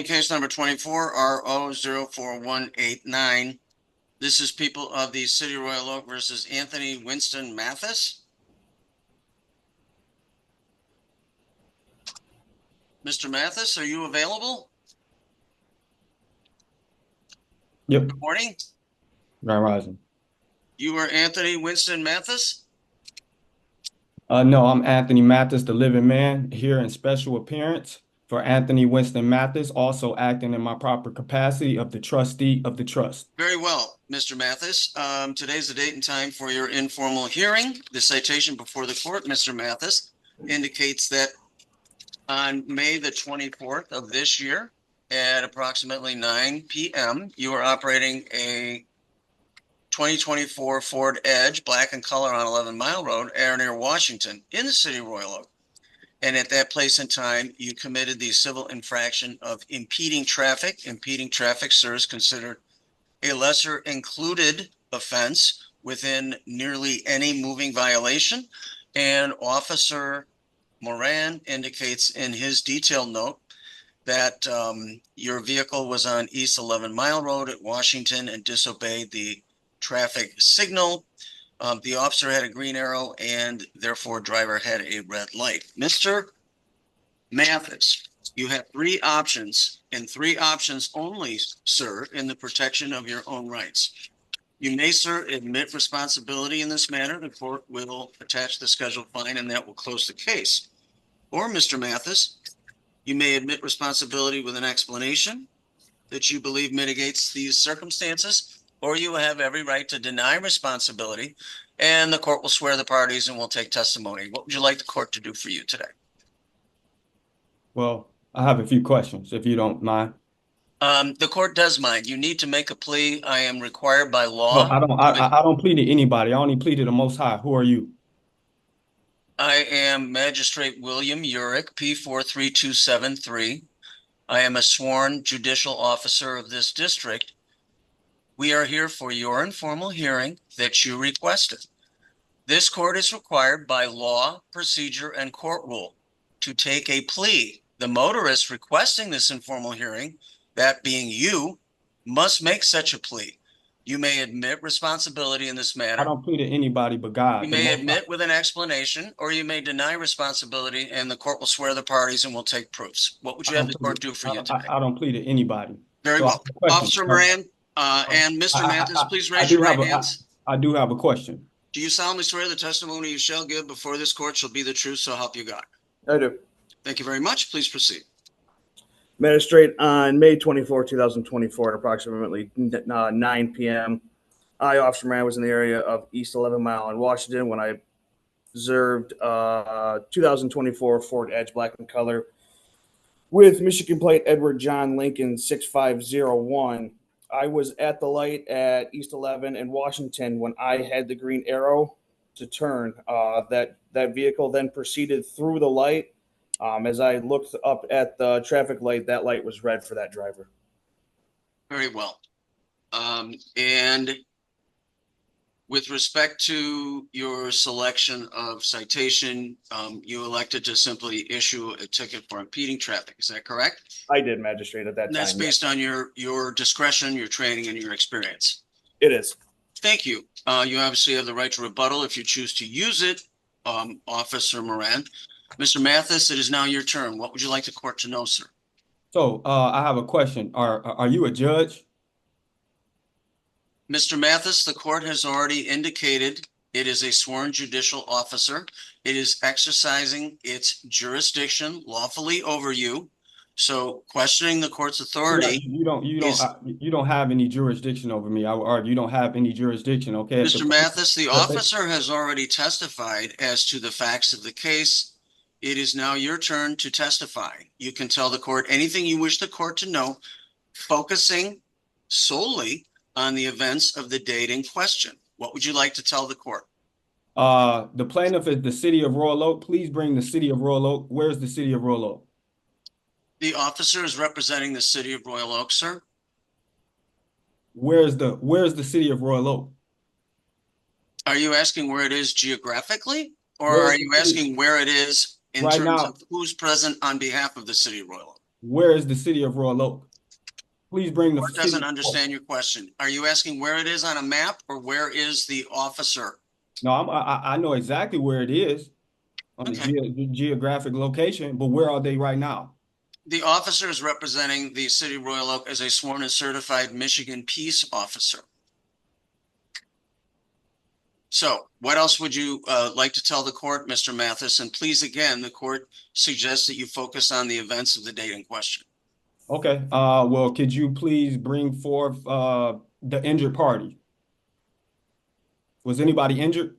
Case number 24 RO04189. This is people of the City of Royal Oak versus Anthony Winston Mathis. Mr. Mathis, are you available? Yep. Good morning. Grand Rising. You are Anthony Winston Mathis? No, I'm Anthony Mathis, the living man, here in special appearance for Anthony Winston Mathis, also acting in my proper capacity of the trustee of the trust. Very well, Mr. Mathis. Today's the date and time for your informal hearing. The citation before the court, Mr. Mathis, indicates that on May the 24th of this year at approximately 9 p.m., you are operating a 2024 Ford Edge, black in color, on 11 Mile Road, near Washington, in the City of Royal Oak. And at that place and time, you committed the civil infraction of impeding traffic. Impeding traffic, sir, is considered a lesser included offense within nearly any moving violation. And Officer Moran indicates in his detailed note that your vehicle was on East 11 Mile Road at Washington and disobeyed the traffic signal. The officer had a green arrow and therefore driver had a red light. Mr. Mathis, you have three options and three options only, sir, in the protection of your own rights. You may, sir, admit responsibility in this matter. The court will attach the scheduled fine and that will close the case. Or, Mr. Mathis, you may admit responsibility with an explanation that you believe mitigates these circumstances, or you have every right to deny responsibility and the court will swear the parties and will take testimony. What would you like the court to do for you today? Well, I have a few questions, if you don't mind. The court does mind. You need to make a plea. I am required by No, law. I don't plead to anybody. I only plead to the Most High. Who are you? I am Magistrate William Urick, P43273. I am a sworn judicial officer of this district. We are here for your informal hearing that you requested. This court is required by law, procedure, and court rule to take a plea. The motorist requesting this informal hearing, that being you, must make such a plea. You may admit responsibility in this matter. I don't plead to anybody but God. You may admit with an explanation, or you may deny responsibility, and the court will swear the parties and will take proofs. What would you have the court do for you today? I don't plead to anybody. Very well. Officer Moran and Mr. Mathis, please raise your right hands. I do have a question. Do you solemnly swear the testimony you shall give before this court shall be the truth, so help you God? I do. Thank you very much. Please proceed. Magistrate, on May 24, 2024, at approximately 9 p.m., I, Officer Moran, was in the area of East 11 Mile in Washington when I observed 2024 Ford Edge, black in color, with Michigan plate Edward John Lincoln 6501. I was at the light at East 11 in Washington when I had the green arrow to turn. That vehicle then proceeded through the light. As I looked up at the traffic light, that light was red for that driver. Very well. And with respect to your selection of citation, you elected to simply issue a ticket for impeding traffic. Is that correct? I did, Magistrate, at that time. That's based on your discretion, your training, and your experience. It is. Thank you. You obviously have the right to rebuttal if you choose to use it, Officer Moran. Mr. Mathis, it is now your turn. What would you like the court to know, sir? So I have a question. Are you a judge? Mr. Mathis, the court has already indicated it is a sworn judicial officer. It is exercising its jurisdiction lawfully over you. So questioning the court's authority. You don't have any jurisdiction over me. I would argue you don't have any jurisdiction. Okay. Mr. Mathis, the officer has already testified as to the facts of the case. It is now your turn to testify. You can tell the court anything you wish the court to know, focusing solely on the events of the date in question. What would you like to tell the court? The plaintiff is the City of Royal Oak. Please bring the City of Royal Oak. Where's the City of Royal Oak? The officer is representing the City of Royal Oak, sir. Where's the City of Royal Oak? Are you asking where it is geographically, or are you asking where it is in terms of who's present on behalf of the City of Royal Oak? Where is the city of Royal Oak? Please bring the Court city. doesn't understand your question. Are you asking where it is on a map or where is the officer? No, I know exactly where it is on Okay. the geographic location, but where are they right now? The officer is representing the city of Royal Oak as a sworn and certified Michigan peace officer. So what else would you like to tell the court, Mr. Mathis? And please, again, the court suggests that you focus on the events of the date in question. Okay, well, could you please bring forth the injured party? Was anybody injured?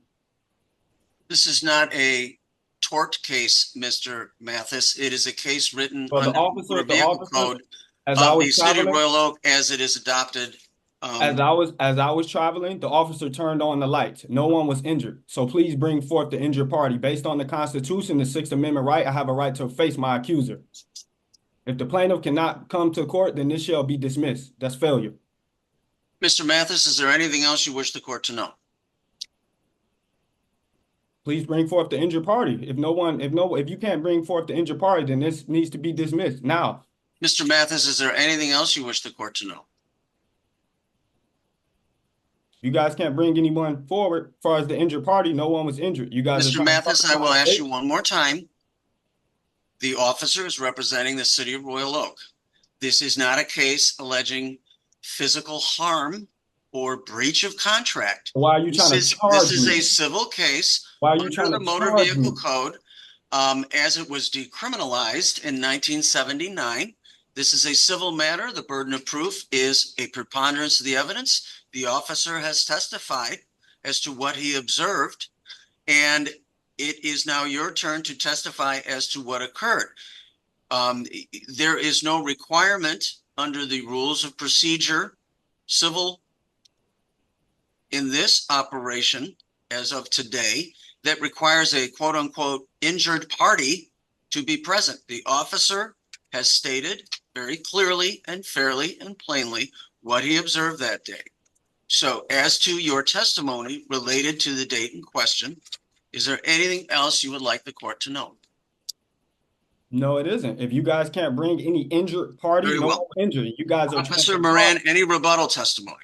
This is not a tort case, Mr. Mathis. It is a case written Well, under the vehicle code as I of the was city of traveling, Royal Oak as it is adopted. as I was traveling, the officer turned on the lights. No one was injured. So please bring forth the injured party. Based on the Constitution, the Sixth Amendment right, I have a right to face my accuser. If the plaintiff cannot come to court, then this shall be dismissed. That's failure. Mr. Mathis, is there anything else you wish the court to know? Please bring forth the injured party. If you can't bring forth the injured party, then this needs to be dismissed now. Mr. Mathis, is there anything else you wish the court to know? You guys can't bring anyone forward. As far as the injured party, no one was injured. You guys. Mr. Mathis, I will ask you one more time. The officer is representing the city of Royal Oak. This is not a case alleging physical harm or breach of contract. Why are you trying to charge me? This is a civil case Why are you under trying the to motor charge vehicle me? code as it was decriminalized in 1979. This is a civil matter. The burden of proof is a preponderance of the evidence. The officer has testified as to what he observed, and it is now your turn to testify as to what occurred. There is no requirement under the rules of procedure, civil, in this operation as of today, that requires a quote unquote injured party to be present. The officer has stated very clearly and fairly and plainly what he observed that day. So as to your testimony related to the date in question, is there anything else you would like the court to know? No, it isn't. If you guys can't bring any injured party, Very no well. one injured. You guys are Officer Moran, any rebuttal testimony?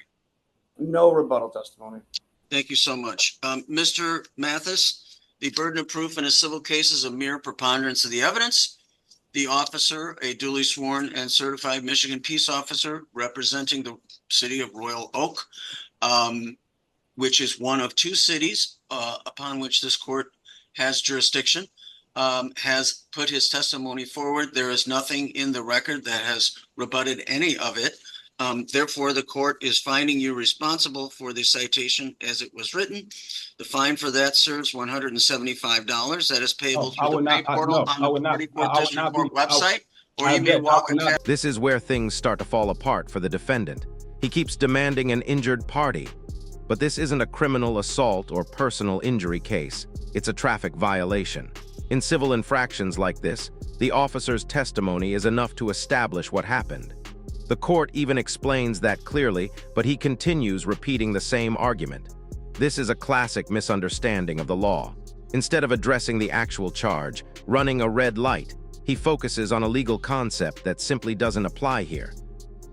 No rebuttal testimony. Thank you so much. Mr. Mathis, the burden of proof in a civil case is a mere preponderance of the evidence. The officer, a duly sworn and certified Michigan peace officer representing the city of Royal Oak, which is one of two cities upon which this court has jurisdiction, has put his testimony forward. There is nothing in the record that has rebutted any of it. Therefore, the court is finding you responsible for the citation as it was written. The fine for that serves $175. That is payable through the pay portal on the 44th District Court website, or you may walk a cash. This is where things start to fall apart for the defendant. He keeps demanding an injured party. But this isn't a criminal assault or personal injury case. It's a traffic violation. In civil infractions like this, the officer's testimony is enough to establish what happened. The court even explains that clearly, but he continues repeating the same argument. This is a classic misunderstanding of the law. Instead of addressing the actual charge, running a red light, he focuses on a legal concept that simply doesn't apply here.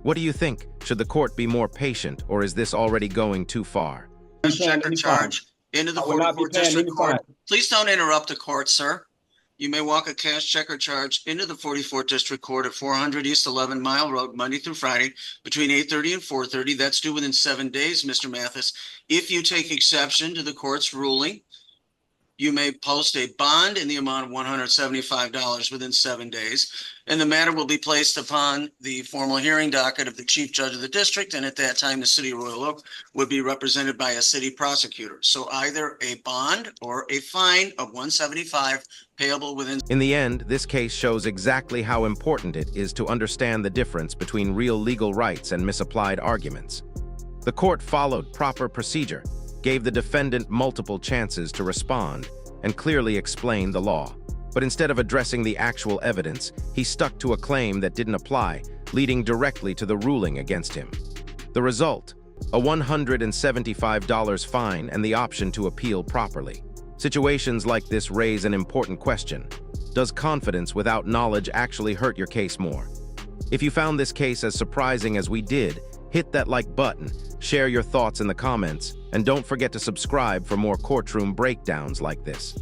What do you think? Should the court be more patient, or is this already going too far? Checker charge into the 44th District Court. Please don't interrupt the court, sir. You may walk a cash checker charge into the 44th District Court at 400 East 11 Mile Road, Monday through Friday, between 8:30 and 4:30. That's due within 7 days, Mr. Mathis. If you take exception to the court's ruling, you may post a bond in the amount of $175 within 7 days, and the matter will be placed upon the formal hearing docket of the chief judge of the district, and at that time, the city of Royal Oak would be represented by a city prosecutor. So either a bond or a fine of $175 payable within. In the end, this case shows exactly how important it is to understand the difference between real legal rights and misapplied arguments. The court followed proper procedure, gave the defendant multiple chances to respond, and clearly explained the law. But instead of addressing the actual evidence, he stuck to a claim that didn't apply, leading directly to the ruling against him. The result? A $175 fine and the option to appeal properly. Situations like this raise an important question. Does confidence without knowledge actually hurt your case more? If you found this case as surprising as we did, hit that like button, share your thoughts in the comments, and don't forget to subscribe for more courtroom breakdowns like this.